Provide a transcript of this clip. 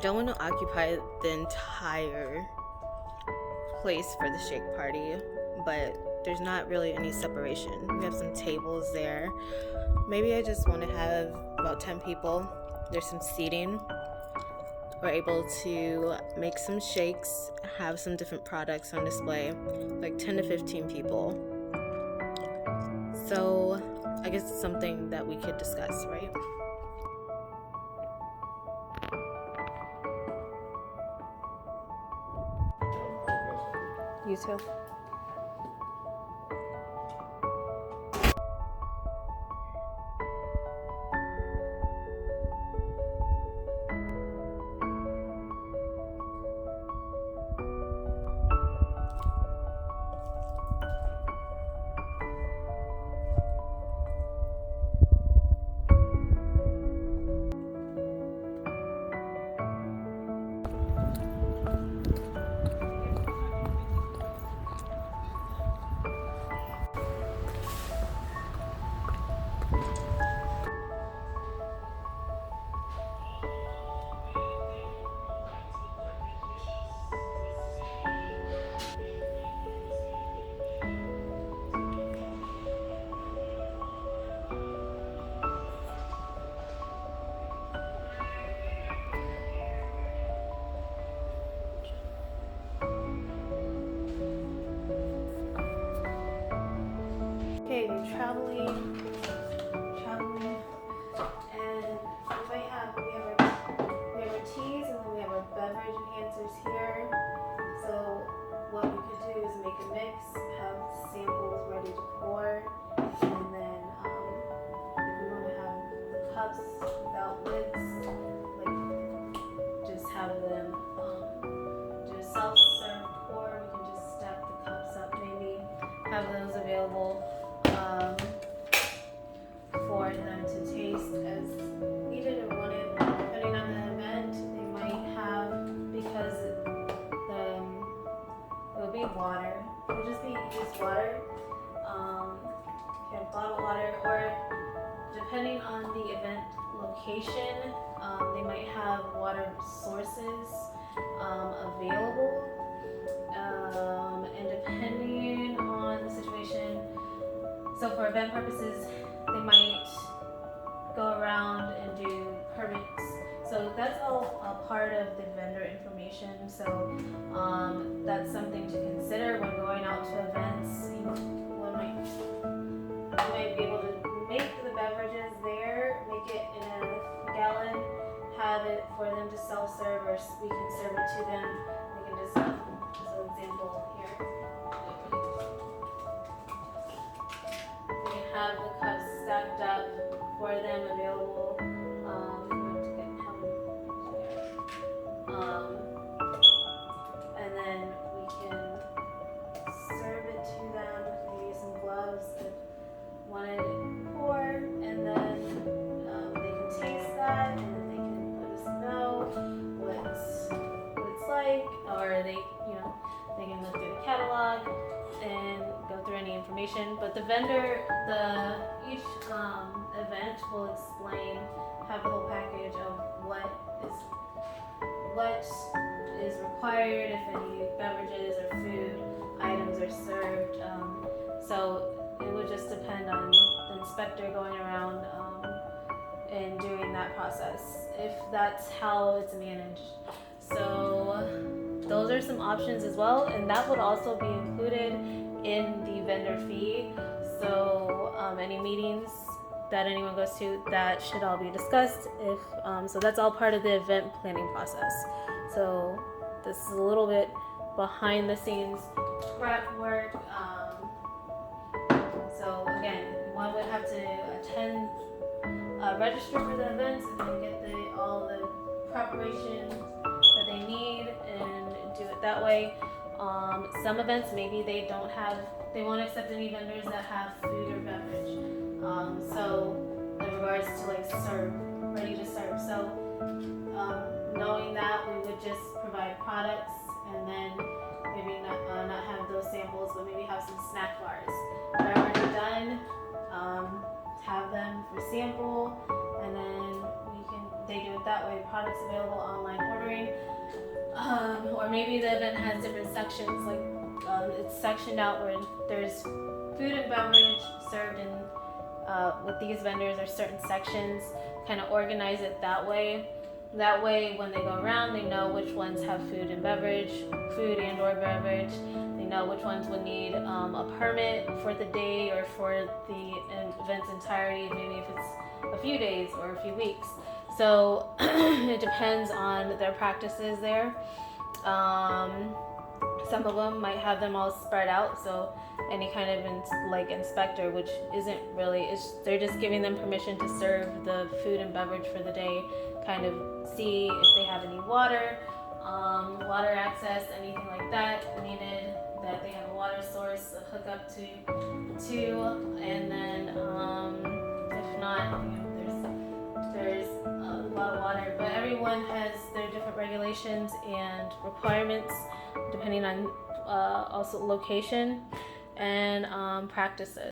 don't want to occupy the entire place for the shake party, but there's not really any separation. We have some tables there. Maybe I just want to have about 10 people. There's some seating. We're able to make some shakes, have some different products on display, like 10 to 15 people. So I guess it's something that we could discuss, right? You too. Okay, we're traveling, and we have our teas, and then we have our beverage enhancers here. So what we could do is make a mix, have samples ready to pour, and then if we want to have the cups without lids, like just have them do a self-serve pour. We can just stack the cups up, maybe have those available for them to taste as needed or wanted. Depending on the event, they might have, because it'll be water. It'll just be used water. You have bottled water, or depending on the event location, they might have water sources available. And depending on the situation, so for event purposes, they might go around and do permits. So that's all a part of the vendor information. So that's something to consider when going out to events. You might be able to make the beverages there, make it in a gallon, have it for them to self-serve, or we can serve it to them. We can just an example here. Have the cups stacked up for them available. And then we can serve it to them. Maybe some gloves if wanted to pour, and then they can taste that, and then they can let us know what it's like, or they can look through the catalog and go through any information. But the vendor, each event will have the whole package of what is required, if any beverages or food items are served. So it would just depend on the inspector going around and doing that process, if that's how it's managed. So those are some options as well, and that would also be included in the vendor fee. So any meetings that anyone goes to, that should all be discussed. So that's all part of the event planning process. So this is a little bit behind the scenes prep work. So again, one would have to attend, register for the events, and then get all the preparation that they need and do it that way. Some events, maybe they won't accept any vendors that have food or beverage. So in regards to ready to serve. So knowing that, we would just provide products, and then maybe not have those samples, but maybe have some snack bars that are already done. Have them for sample, and then they do it that way. Products available online ordering, or maybe the event has different sections, like it's sectioned out where there's food and beverage served in with these vendors or certain sections. Kind of organize it that way. That way, when they go around, they know which ones have food and beverage, food and or beverage. They know which ones would need a permit for the day or for the event's entirety, maybe if it's a few days or a few weeks. So it depends on their practices there. Some of them might have them all spread out, so any kind of inspector, which isn't really, they're just giving them permission to serve the food and beverage for the day, kind of see if they have any water access, anything like that needed, that they have a water source to hook up to, and then if not, there's a lot of water, but everyone has their different regulations and requirements depending on also location and practices.